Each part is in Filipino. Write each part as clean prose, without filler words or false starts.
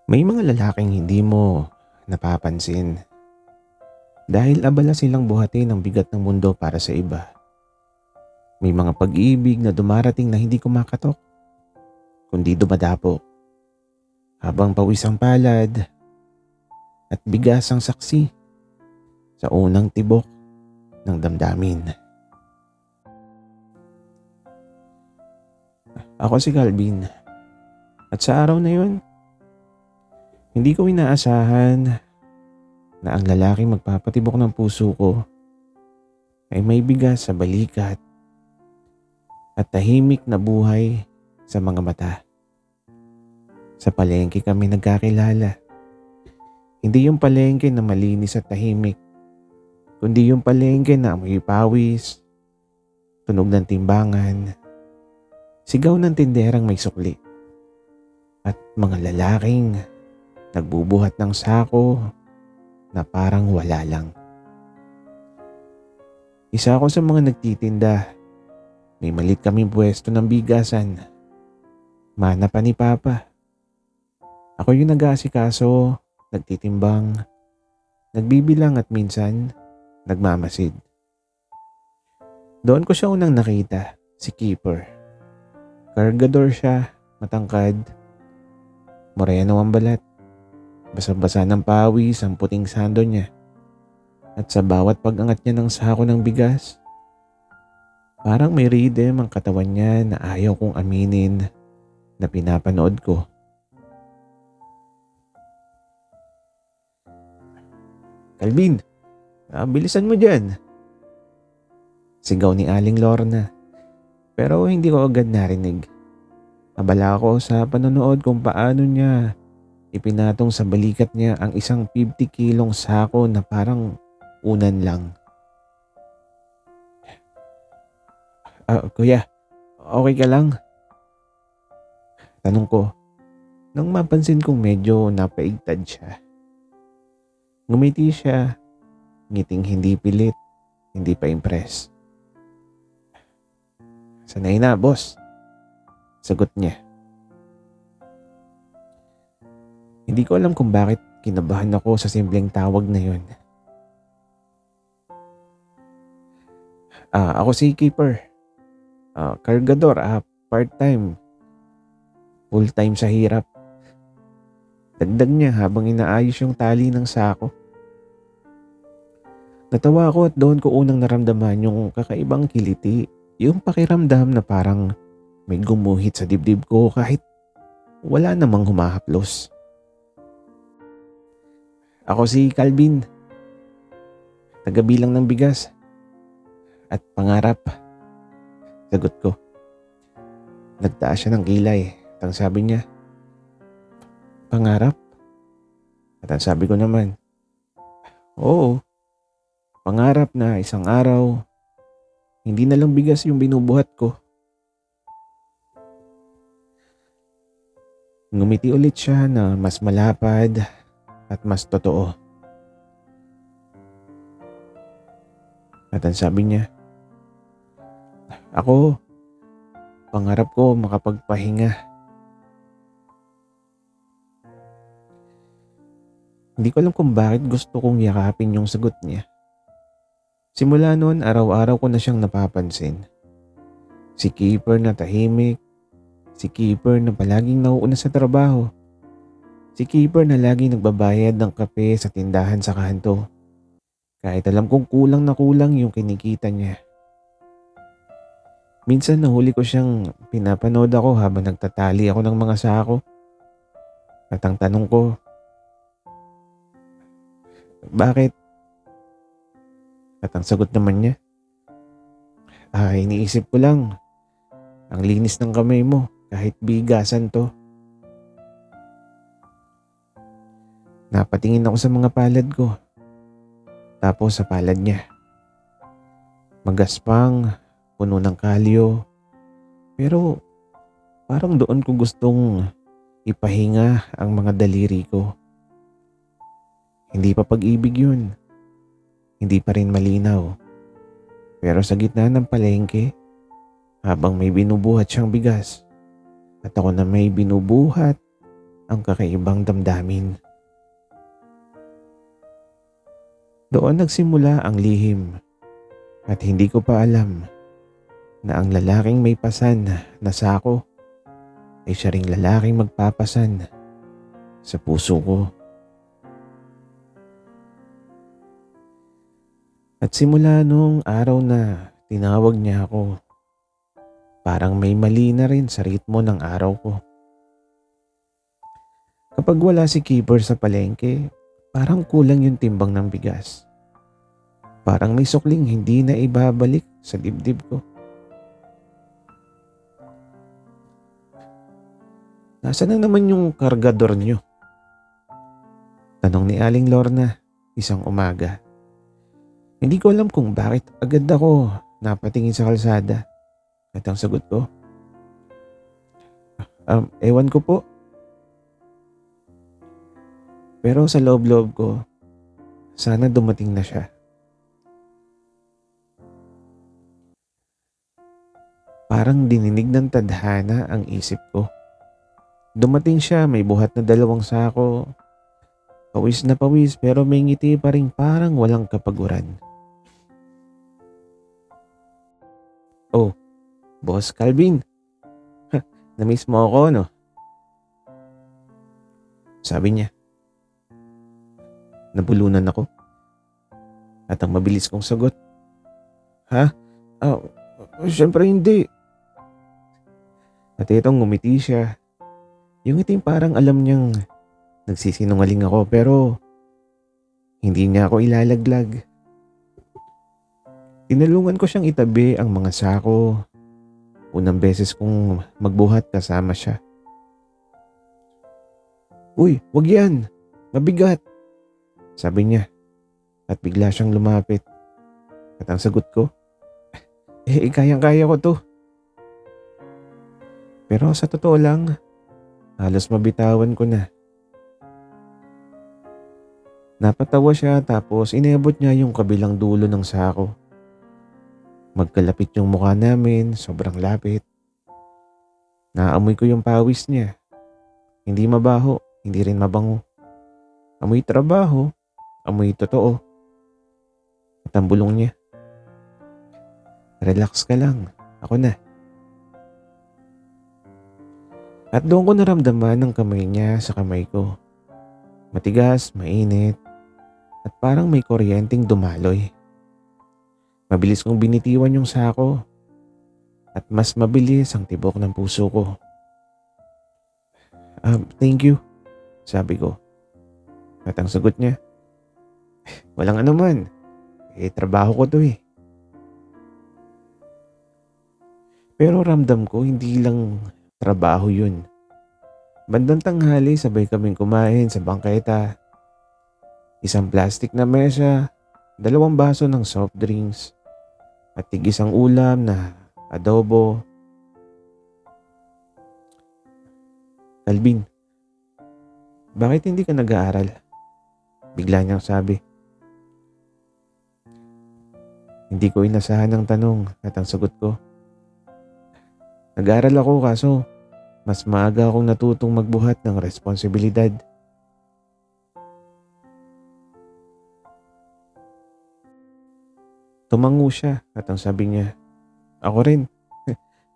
May mga lalaking hindi mo napapansin dahil abala silang buhatin ang bigat ng mundo para sa iba. May mga pag-ibig na dumarating na hindi kumakatok, kundi dumadapo habang pawis ang palad at bigas ang saksi sa unang tibok ng damdamin. Ako si Calvin at sa araw na yun, hindi ko inaasahan na ang lalaking magpapatibok ng puso ko ay may bigas sa balikat at tahimik na buhay sa mga mata. Sa palengke kami nagkakilala. Hindi yung palengke na malinis at tahimik, kundi yung palengke na amoy pawis, tunog ng timbangan, sigaw ng tinderang may sukli, at mga lalaking nagbubuhat ng sako na parang wala lang. Isa ako sa mga nagtitinda. May malit kaming pwesto ng bigasan. Mana pa ni Papa. Ako yung nag-aasikaso, nagtitimbang, nagbibilang at minsan nagmamasid. Doon ko siya unang nakita, si Keeper. Kargador siya, matangkad, moreno ang balat, basa-basa ng pawis ang puting sando niya. At sa bawat pag-angat niya ng sako ng bigas, parang may rhythm ang katawan niya na ayaw kong aminin na pinapanood ko. Calvin, bilisan mo dyan. Sigaw ni Aling Lorna. Pero hindi ko agad narinig. Abala ako sa panonood kung paano niya ipinatong sa balikat niya ang isang 50 kilong sako na parang unan lang. Kuya, okay ka lang? Tanong ko nang mapansin kong medyo napaigtad siya. Ngumiti siya, ngiting hindi pilit, hindi pa impress. Sanay na, boss. Sagot niya. Hindi ko alam kung bakit kinabahan ako sa simpleng tawag na yun. Ako si Keeper. Kargador, part-time. Full-time sa hirap. Dagdag niya habang inaayos yung tali ng sako. Natawa ako at doon ko unang naramdaman yung kakaibang kiliti. Yung pakiramdam na parang may gumuhit sa dibdib ko kahit wala namang humahaplos. Ako si Calvin. Tagabilang ng bigas. At pangarap. Sagot ko. Nagtaas siya ng kilay. At ang sabi niya, pangarap? At ang sabi ko naman, oo. Pangarap na isang araw, hindi na lang bigas yung binubuhat ko. Ngumiti ulit siya na mas malapad at mas totoo. At ang sabi niya, ako, pangarap ko makapagpahinga. Hindi ko alam kung bakit gusto kong yakapin yung sagot niya. Simula noon, araw-araw ko na siyang napapansin. Si Keeper na tahimik. Si Keeper na palaging nauuna sa trabaho. Si Keeper na laging nagbabayad ng kape sa tindahan sa kanto. Kahit alam kong kulang na kulang yung kinikita niya. Minsan nahuli ko siyang pinapanood ako habang nagtatali ako ng mga sako. At ang tanong ko, bakit? At ang sagot naman niya, iniisip ko lang, ang linis ng kamay mo kahit bigasan to. Napatingin ako sa mga palad ko. Tapos sa palad niya. Magaspang, puno ng kalyo. Pero parang doon ko gustong ipahinga ang mga daliri ko. Hindi pa pag-ibig yun. Hindi pa rin malinaw. Pero sa gitna ng palengke, habang may binubuhat siyang bigas, at ako na may binubuhat, ang kakaibang damdamin. Doon nagsimula ang lihim at hindi ko pa alam na ang lalaking may pasan na sako ay siya ring lalaking magpapasan sa puso ko. At simula nung araw na tinawag niya ako, parang may mali na rin sa ritmo ng araw ko. Kapag wala si keeper sa palengke, parang kulang yung timbang ng bigas. Parang may sukling hindi na ibabalik sa dibdib ko. Nasaan na naman yung kargador niyo? Tanong ni Aling Lorna isang umaga. Hindi ko alam kung bakit agad ako napatingin sa kalsada. At ang sagot ko, ewan ko po. Pero sa loob-loob ko, sana dumating na siya. Parang dininig ng tadhana ang isip ko. Dumating siya, may buhat na 2 sako. Pawis na pawis pero may ngiti pa rin parang walang kapaguran. Oh, Boss Calvin. Na-miss mo ako, no? Sabi niya. Nabulunan ako. At ang mabilis kong sagot. Ha? Siyempre hindi. At itong ngumiti siya. Yung ngiting parang alam niyang nagsisinungaling ako pero hindi niya ako ilalaglag. Tinulungan ko siyang itabi ang mga sako. Unang beses kong magbuhat kasama siya. Uy, wag yan. Mabigat. Sabi niya. At bigla siyang lumapit. At ang sagot ko, kayang-kaya ko to. Pero sa totoo lang, halos mabitawan ko na. Napatawa siya tapos inabot niya yung kabilang dulo ng sako. Magkalapit yung mukha namin, sobrang lapit. Naamoy ko yung pawis niya. Hindi mabaho, hindi rin mabango. Amoy trabaho, amoy totoo. At ang bulong niya, relax ka lang, ako na. At doon ko naramdaman ang kamay niya sa kamay ko. Matigas, mainit, at parang may kuryenteng dumaloy. Mabilis kong binitiwan yung sako at mas mabilis ang tibok ng puso ko. Thank you, sabi ko. At ang sagot niya, walang anuman, trabaho ko to eh. Pero ramdam ko hindi lang trabaho yun. Bandang tanghali sabay kaming kumain sa bangketa. Isang plastic na mesa, 2 baso ng soft drinks, at tig-isang ulam na adobo. Calvin, bakit hindi ka nag-aaral? Bigla niyang sabi. Hindi ko inasahan ang tanong at ang sagot ko, nag-aaral ako kaso mas maaga akong natutong magbuhat ng responsibilidad. Tumango siya at ang sabi niya, ako rin.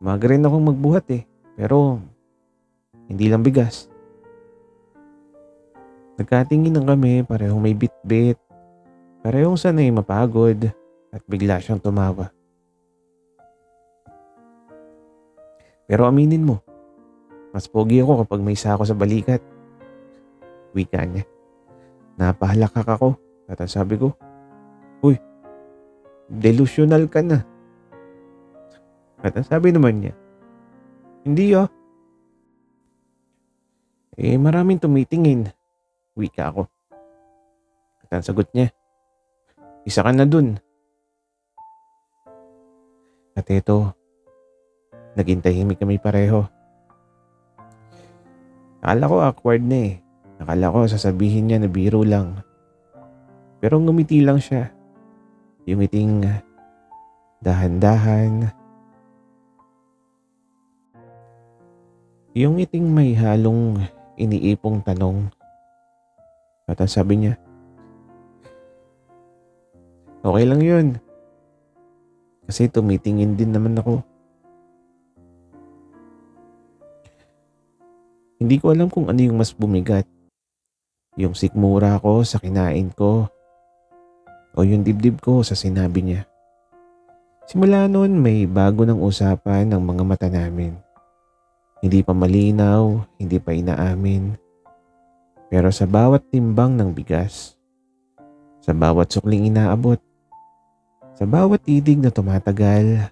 Maaga rin akong magbuhat pero hindi lang bigas. Nagkatingin kami, parehong may bit-bit, parehong sanay mapagod at bigla siyang tumawa. Pero aminin mo, mas pogi ako kapag may sako sa balikat. Wika niya. Napahalakak ako at ang sabi ko, uy, delusional ka na. At ang sabi naman niya, hindi maraming tumitingin. Wika ako. At ang sagot niya, isa ka na dun. At ito, naging tahimik kami pareho. Akala ko awkward na Akala ko sasabihin niya na biro lang. Pero ngumiti lang siya. Yung ngiting dahan-dahan. Yung ngiting may halong iniipong tanong. At ang sabi niya, okay lang yun. Kasi tumitingin din naman ako. Hindi ko alam kung ano yung mas bumigat. Yung sikmura ko sa kinain ko o yung dibdib ko sa sinabi niya. Simula noon may bago ng usapan ng mga mata namin. Hindi pa malinaw, hindi pa inaamin. Pero sa bawat timbang ng bigas, sa bawat sukling inaabot, sa bawat titig na tumatagal,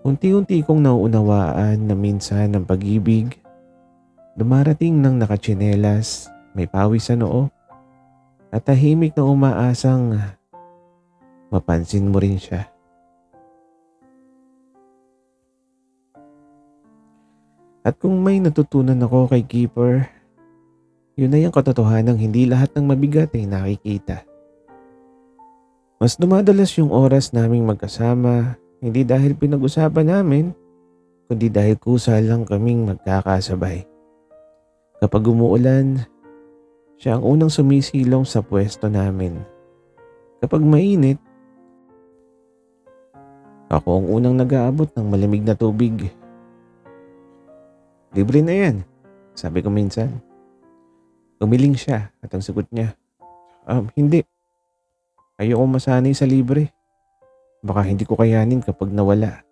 unti-unti kong nauunawaan na minsan ang pag-ibig, dumarating ng nakatsinelas, may pawis sa noo, at tahimik na umaasang mapansin mo rin siya. At kung may natutunan ako kay Keeper, yun ay ang katotohanang hindi lahat ng mabigat ay nakikita. Mas dumadalas yung oras naming magkasama, hindi dahil pinag-usapan namin, kundi dahil kusa lang kaming magkakasabay. Kapag umuulan, siya ang unang sumisilong sa pwesto namin. Kapag mainit, ako ang unang nag-aabot ng malamig na tubig. Libre na yan, sabi ko minsan. Umiling siya at ang sagot niya, hindi. Ayoko masanay sa libre. Baka hindi ko kayanin kapag nawala.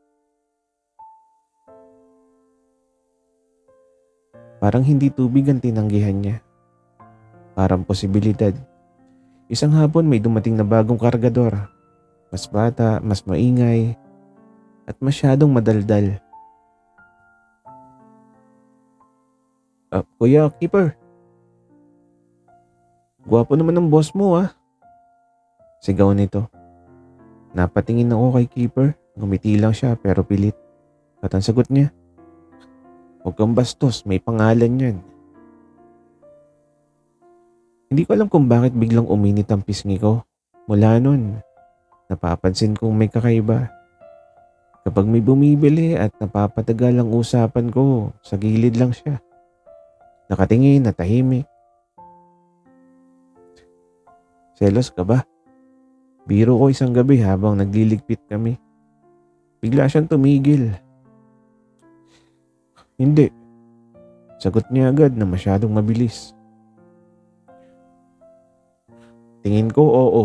Parang hindi tubig ang tinanggihan niya. Parang posibilidad. Isang hapon may dumating na bagong kargador. Mas bata, mas maingay, at masyadong madaldal. Kuya Keeper, gwapo naman ng boss mo Sigaw nito. Napatingin ako kay Keeper, ngumiti lang siya pero pilit. At ang sagot niya, huwag kang bastos, may pangalan yan. Hindi ko alam kung bakit biglang uminit ang pisngi ko. Mula nun, napapansin kong may kakaiba. Kapag may bumibili at napapatagal ang usapan ko, sa gilid lang siya. Nakatingin na tahimik. Selos ka ba? Biro ko isang gabi habang nagliligpit kami. Bigla siyang tumigil. Hindi. Sagot niya agad na masyadong mabilis. Tingin ko oo.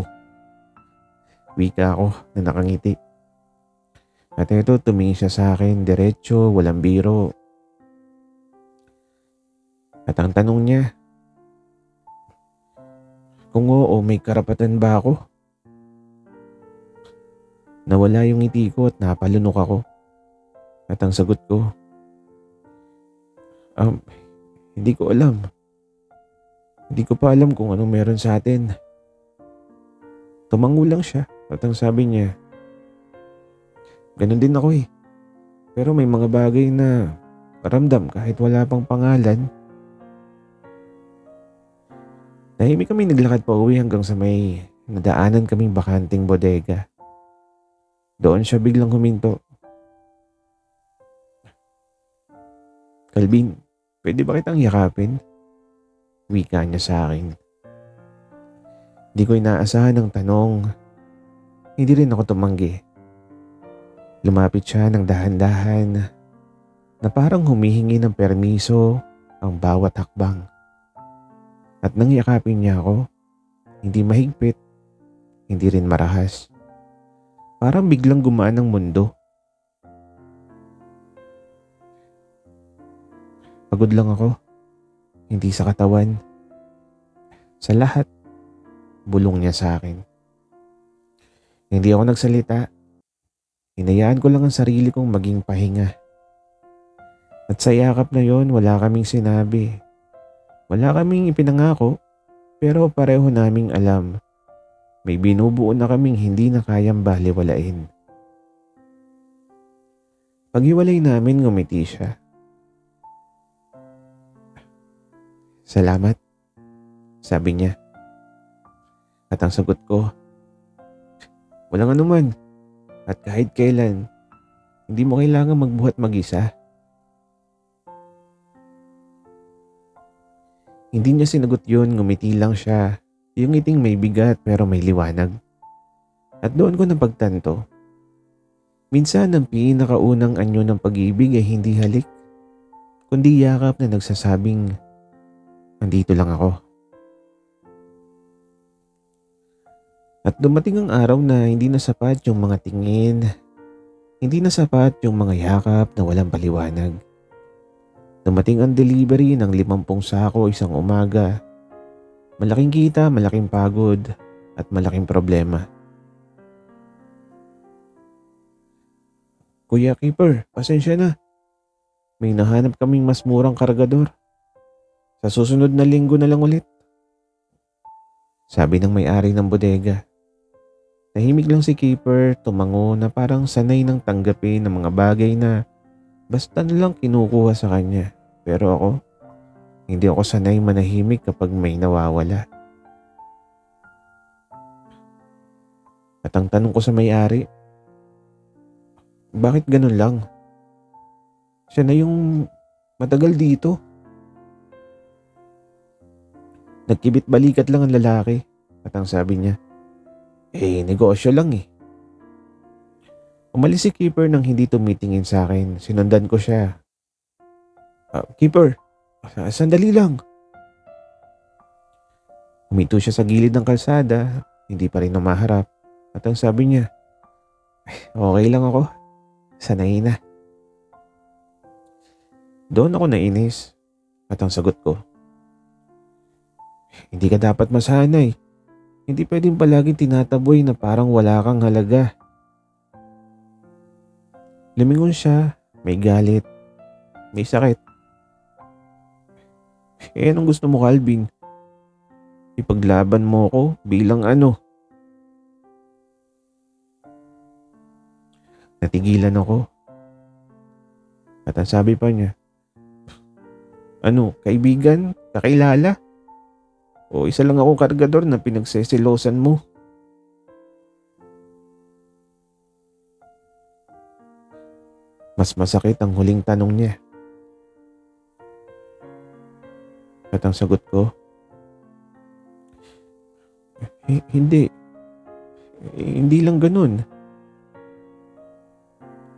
Wika ako na nakangiti. At ito tumingin siya sa akin diretso, walang biro. At ang tanong niya, kung oo, may karapatan ba ako? Nawala yung ngiti ko at napalunok ako. At ang sagot ko, hindi ko alam. Hindi ko pa alam kung anong meron sa atin. Tumango lang siya at ang sabi niya, ganun din ako Pero may mga bagay na paramdam kahit wala pang pangalan. Tahimik kami naglakad pa uwi hanggang sa may nadaanan kaming bakanting bodega. Doon siya biglang huminto. Calvin, pwede ba kitang yakapin? Wika niya sa akin. Di ko inaasahan ang tanong. Hindi rin ako tumanggi. Lumapit siya ng dahan-dahan na parang humihingi ng permiso ang bawat hakbang. At nang yakapin niya ako, hindi mahigpit, hindi rin marahas. Parang biglang gumaan ang mundo. Pagod lang ako, hindi sa katawan. Sa lahat, bulong niya sa akin. Hindi ako nagsalita. Hinayaan ko lang ang sarili kong maging pahinga. At sa yakap na yon, wala kaming sinabi. Wala kaming ipinangako, pero pareho naming alam. May binubuo na kaming hindi na kayang baliwalain. Paghiwalay namin, ngumiti siya. Salamat, sabi niya. At ang sagot ko, walang anuman. At kahit kailan, hindi mo kailangan magbuhat mag-isa. Hindi niya sinagot yun, ngumiti lang siya. Yung ngiting may bigat pero may liwanag. At doon ko napagtanto. Minsan ang pinakaunang anyo ng pag-ibig ay hindi halik, kundi yakap na nagsasabing, "Nandito lang ako." At dumating ang araw na hindi na sapat yung mga tingin, hindi na sapat yung mga yakap na walang paliwanag. Dumating ang delivery ng 50 sako isang umaga. Malaking kita, malaking pagod, at malaking problema. "Kuya Keeper, pasensya na. May nahanap kaming mas murang kargador. Sa susunod na linggo na lang ulit." Sabi ng may-ari ng bodega. Tahimik lang si Keeper, tumango na parang sanay ng tanggapin ng mga bagay na basta na lang kinukuha sa kanya. Pero ako, hindi ako sanay manahimik kapag may nawawala. At ang tanong ko sa may-ari, bakit ganun lang? Siya na yung matagal dito. Nagkibit balikat lang ang lalaki at ang sabi niya, negosyo lang eh. Umalis si Keeper nang hindi tumitingin sa akin. Sinundan ko siya. Keeper, sandali lang." Huminto siya sa gilid ng kalsada, hindi pa rin namaharap. At ang sabi niya, "Okay lang ako. Sanay na." Doon ako nainis. At ang sagot ko, "Hindi ka dapat masanay. Hindi pwedeng palaging tinataboy na parang wala kang halaga." Lumingon siya, may galit, may sakit. Anong gusto mo, Calvin? Ipaglaban mo ko bilang ano?" Natigilan ako. At ang sabi pa niya, "Ano, kaibigan? Kakilala? O isa lang akong kargador na pinagseselosan mo?" Mas masakit ang huling tanong niya. At ang sagot ko, Hindi. Hindi lang ganun."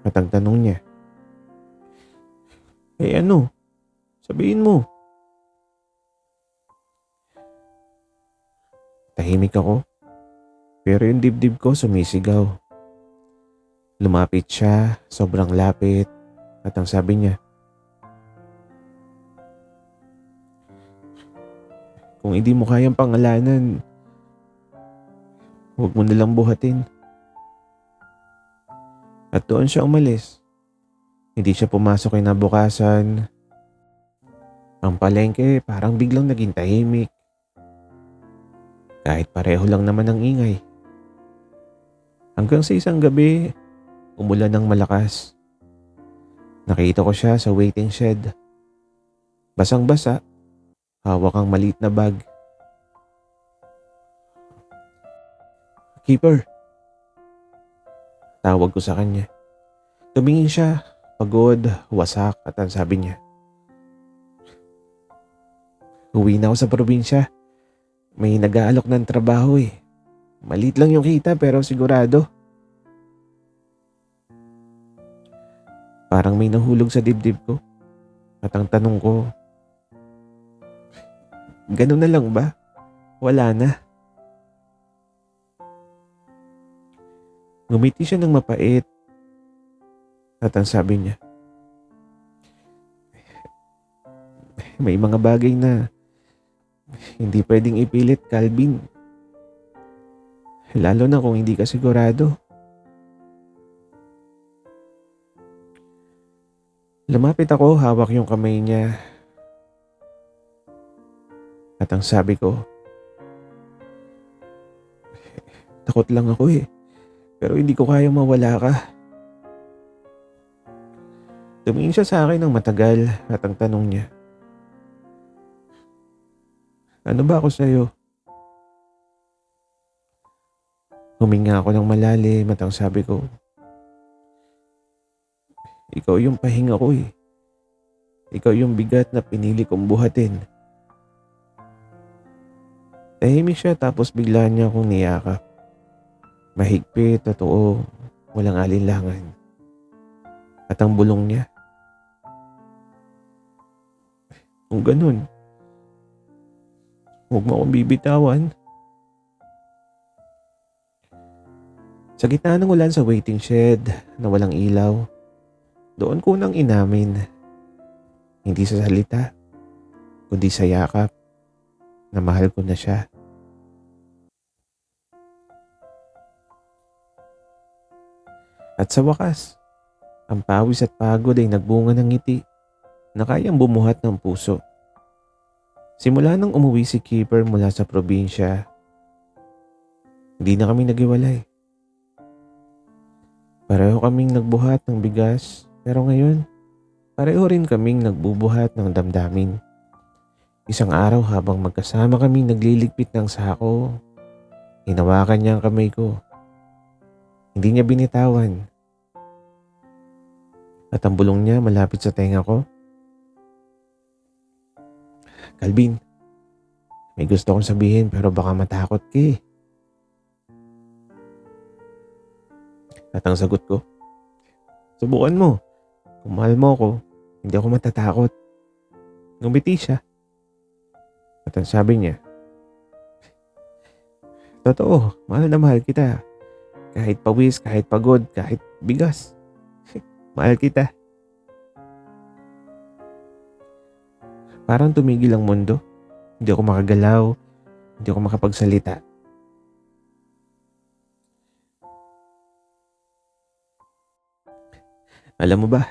At ang tanong niya, ano? Sabihin mo." Tahimik ako, pero yung dibdib ko sumisigaw. Lumapit siya, sobrang lapit, at ang sabi niya, "Kung hindi mo kayang pangalanan, huwag mo nilang buhatin." At doon siya umalis. Hindi siya pumasok kinabukasan. Ang palengke parang biglang naging tahimik. Kahit pareho lang naman ang ingay. Hanggang sa isang gabi, umulan ng malakas. Nakita ko siya sa waiting shed. Basang-basa, hawak ang maliit na bag. "Keeper." Tawag ko sa kanya. Tumingin siya, pagod, wasak, at ang sabi niya, "Uwi na ako sa probinsya. May nag-aalok ng trabaho eh. Maliit lang yung kita pero sigurado." Parang may nahulog sa dibdib ko. At ang tanong ko, ganun na lang ba? Wala na? Ngumiti siya ng mapait. At ang sabi niya, "May mga bagay na hindi pwedeng ipilit, Calvin. Lalo na kung hindi ka sigurado." Lumapit ako, hawak yung kamay niya. At ang sabi ko, "Takot lang ako eh. Pero hindi ko kaya mawala ka." Tumingin siya sa akin ng matagal at ang tanong niya, "Ano ba ako sa'yo?" Huminga ako ng malalim at ang sabi ko, "Ikaw yung pahinga ko eh. Ikaw yung bigat na pinili kong buhatin." Tahimik siya tapos bigla niya akong niyakap. Mahigpit, totoo, walang alinlangan. At ang bulong niya, kung ganun, huwag mo akong bibitawan. Sa gitna ng ulan sa waiting shed na walang ilaw, doon ko nang inamin, hindi sa salita, kundi sa yakap, na mahal ko na siya. At sa wakas, ang pawis at pagod ay nagbunga ng ngiti na kayang bumuhat ng puso. Simula nang umuwi si Keeper mula sa probinsya, hindi na kami naghiwalay. Pareho kaming nagbuhat ng bigas, pero ngayon, pareho rin kaming nagbubuhat ng damdamin. Isang araw habang magkasama kaming nagliligpit ng sako, hinawakan niya ang kamay ko. Hindi niya binitawan. At ang bulong niya malapit sa tenga ko. Calvin, may gusto kong sabihin pero baka matakot ka eh. At ang sagot ko, subukan mo. Kung mahal mo ako, hindi ako matatakot. Ngumiti siya. At ang sabi niya, totoo, mahal na mahal kita. Kahit pawis, kahit pagod, kahit bigas. Mahal kita. Parang tumigil ang mundo. Hindi ako makagalaw. Hindi ako makapagsalita. Alam mo ba,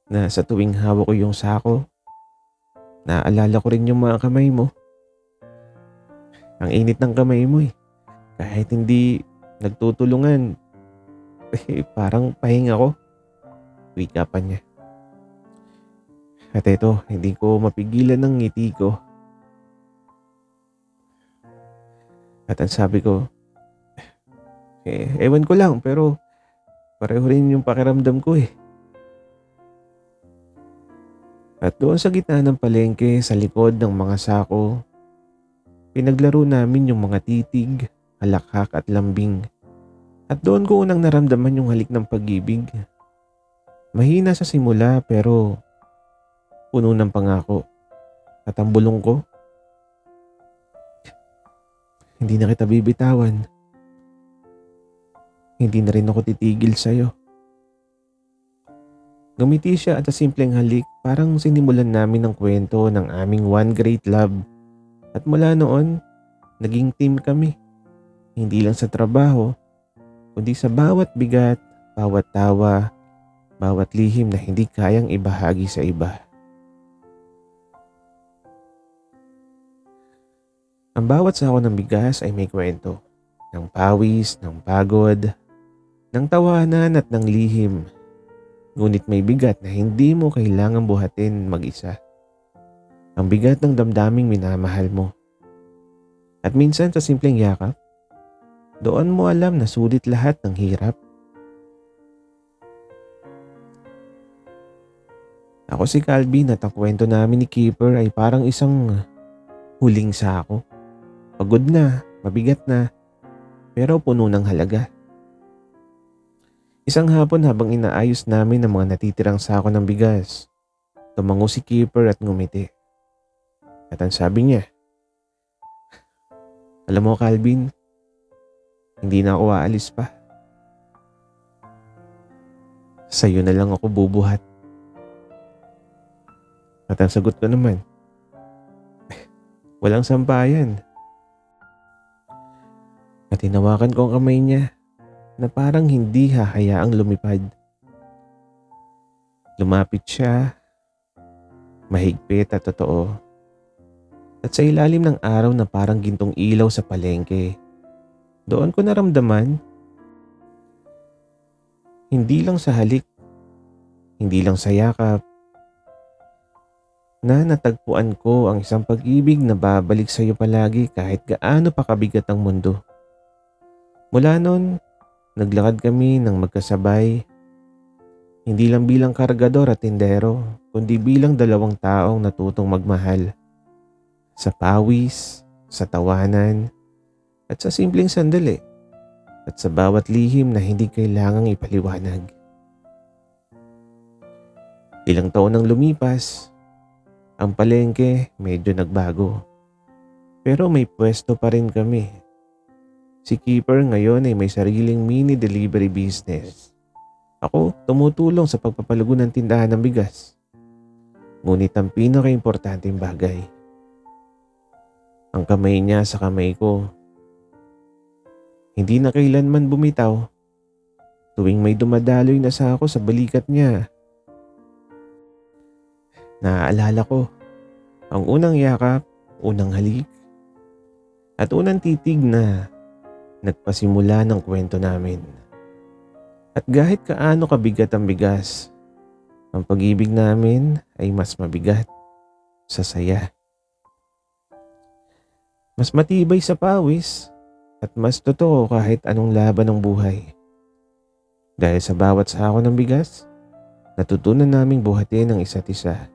na sa tuwing hawak ko yung sako, naaalala ko rin yung mga kamay mo. Ang init ng kamay mo eh. Kahit hindi nagtutulungan, parang pahinga ko. Wika pa niya. At ito, hindi ko mapigilan ng ngiti ko. At ang sabi ko, ewan ko lang pero pareho rin yung pakiramdam ko eh. At doon sa gitna ng palengke sa likod ng mga sako, pinaglaro namin yung mga titig, halakhak at lambing. At doon ko unang naramdaman yung halik ng pag-ibig. Mahina sa simula pero puno ng pangako. At ang bulong ko, hindi na kita bibitawan. Hindi na rin ako titigil sa'yo. Ngumiti siya at sa simpleng halik parang sinimulan namin ang kwento ng aming one great love. At mula noon, naging team kami. Hindi lang sa trabaho, kundi sa bawat bigat, bawat tawa, bawat lihim na hindi kayang ibahagi sa iba. Ang bawat sako ng bigas ay may kwento. Ng pawis, ng pagod, ng tawanan at ng lihim. Ngunit may bigat na hindi mo kailangang buhatin mag-isa. Ang bigat ng damdaming minamahal mo. At minsan sa simpleng yakap, doon mo alam na sulit lahat ng hirap. Ako si Calvin at ang kwento namin ni Keeper ay parang isang huling sako. Pagod na, mabigat na, pero puno ng halaga. Isang hapon habang inaayos namin ang mga natitirang sako ng bigas, tumango si Keeper at ngumiti. At ang sabi niya, alam mo Calvin, hindi na ako aalis pa. Sa'yo na lang ako bubuhat. At ang sagot ko naman, walang sampayan. At hinawakan ko ang kamay niya na parang hindi hahayaang lumipad. Lumapit siya, mahigpit at totoo. At sa ilalim ng araw na parang gintong ilaw sa palengke, doon ko naramdaman, hindi lang sa halik, hindi lang sa yakap, na natagpuan ko ang isang pag-ibig na babalik sa iyo palagi kahit gaano pa kabigat ang mundo. Mula noon, naglakad kami ng magkasabay, hindi lang bilang kargador at tindero, kundi bilang dalawang taong natutong magmahal. Sa pawis, sa tawanan, at sa simpleng sandali, at sa bawat lihim na hindi kailangang ipaliwanag. Ilang taon nang lumipas, ang palengke medyo nagbago. Pero may pwesto pa rin kami. Si Keeper ngayon ay may sariling mini delivery business. Ako tumutulong sa pagpapalugo ng tindahan ng bigas. Ngunit ang pinaka-importanteng bagay, ang kamay niya sa kamay ko. Hindi na kailanman bumitaw tuwing may dumadaloy na sako sa balikat niya. Naaalala ko ang unang yakap, unang halik, at unang titig na nagpasimula ng kwento namin. At kahit kaano kabigat ang bigas, ang pag-ibig namin ay mas mabigat sa saya. Mas matibay sa pawis at mas totoo kahit anong laban ng buhay. Dahil sa bawat sako ng bigas, natutunan naming buhatin ang isa't isa.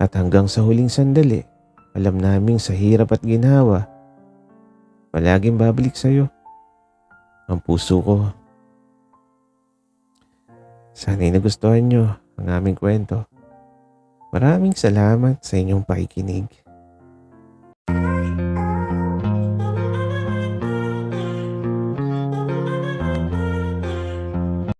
At hanggang sa huling sandali, alam naming sa hirap at ginhawa, palaging babalik sa'yo ang puso ko. Sana'y nagustuhan nyo ang aming kwento. Maraming salamat sa inyong pakikinig.